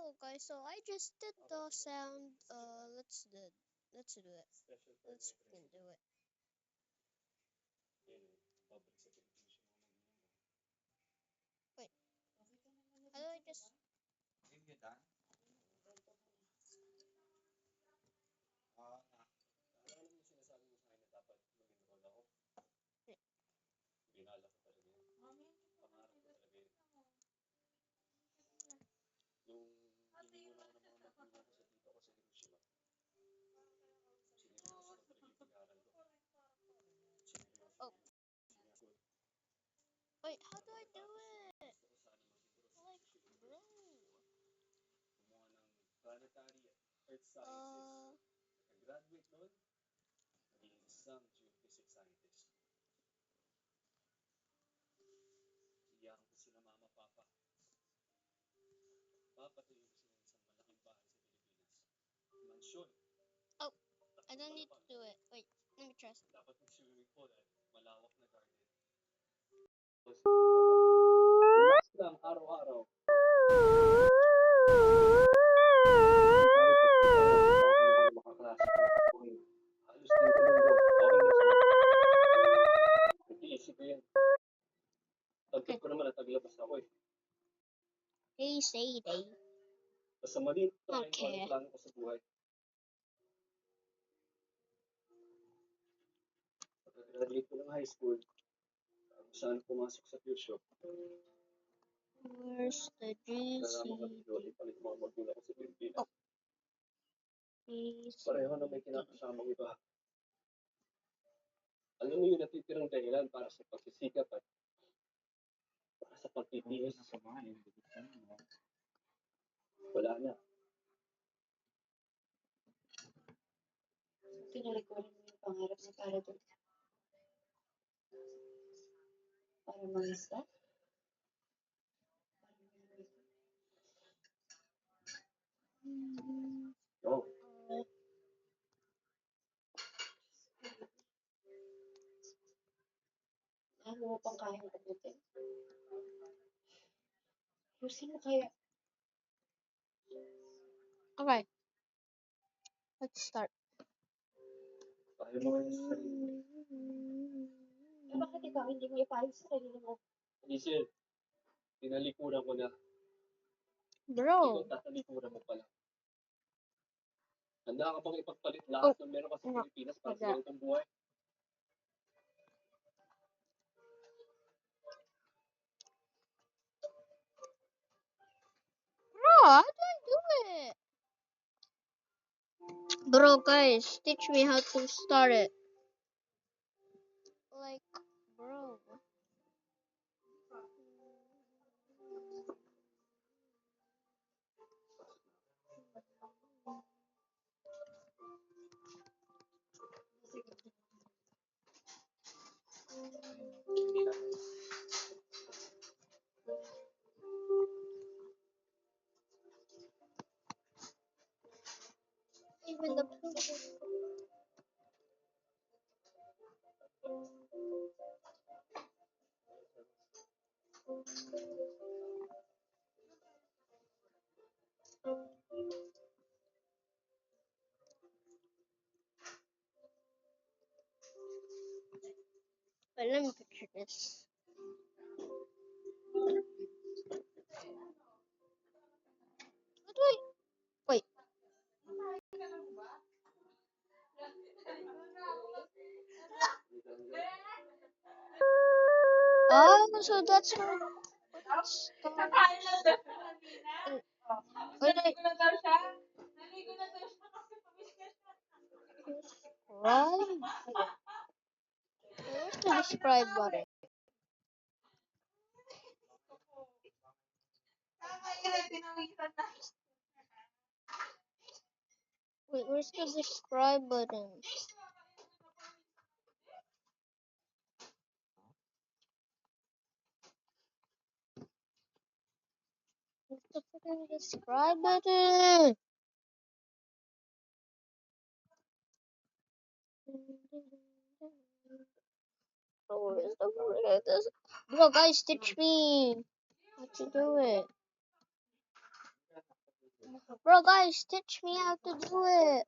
Oh, guys, so I just did the sound. Let's do it. Let's do it. Let's freaking do it. Wait, how do I just? Wait. Oh, wait, how do I do it? Like, bro. Uh, oh, I don't need to do it. Wait, let me try. Relax lang araw-araw. Pare, pagkita mo, punta ako ng mga makaklase ko. Okay. Halos linggo linggo. Okay na sa akin. Nag-iisip ko yan. Tagtip ko naman at taglabas ako eh. Hey, say day. Basta maliit sa akin kung Okay. anong plano ko sa buhay. Pagka-graduate ko ng high school, saan pumasok sa future shop. Where's the Nalaman ko GC? dito, ipalit mga magulang ko sa Pilipinas. Oh. Pareho na may kinakasamang iba. Alam mo yung natitirang dahilan para sa pagsisikap at para sa pagtitiis. Wala na. Tinalikuran mo yung pangarap mo para doon. Para mangisda. Oo. Ano mo pang kayang abutin? Ayusin mo kaya. Okay. Let's start. Kaya mo ngayon sa sarili mo. Eh, bakit ikaw hindi mo ipayos sa sarili mo? Hazel, tinalikuran ko na. Bro. Ikaw tatalikuran mo pala. Handa ka bang ipagpalit lahat ng meron ka sa Pilipinas para sa ganitong buhay? Bro, how do I do it? Bro, guys, teach me how to start it. Like, bro. Even the Wait, let me picture this. How do I? Wait. Oh, so that's how it starts. Wait, right. Where's the describe button? Wait, where's the describe button? Where's the freaking describe button? Oh, where's the where this? Bro, guys, teach me how to do it. Bro, guys, teach me how to do it.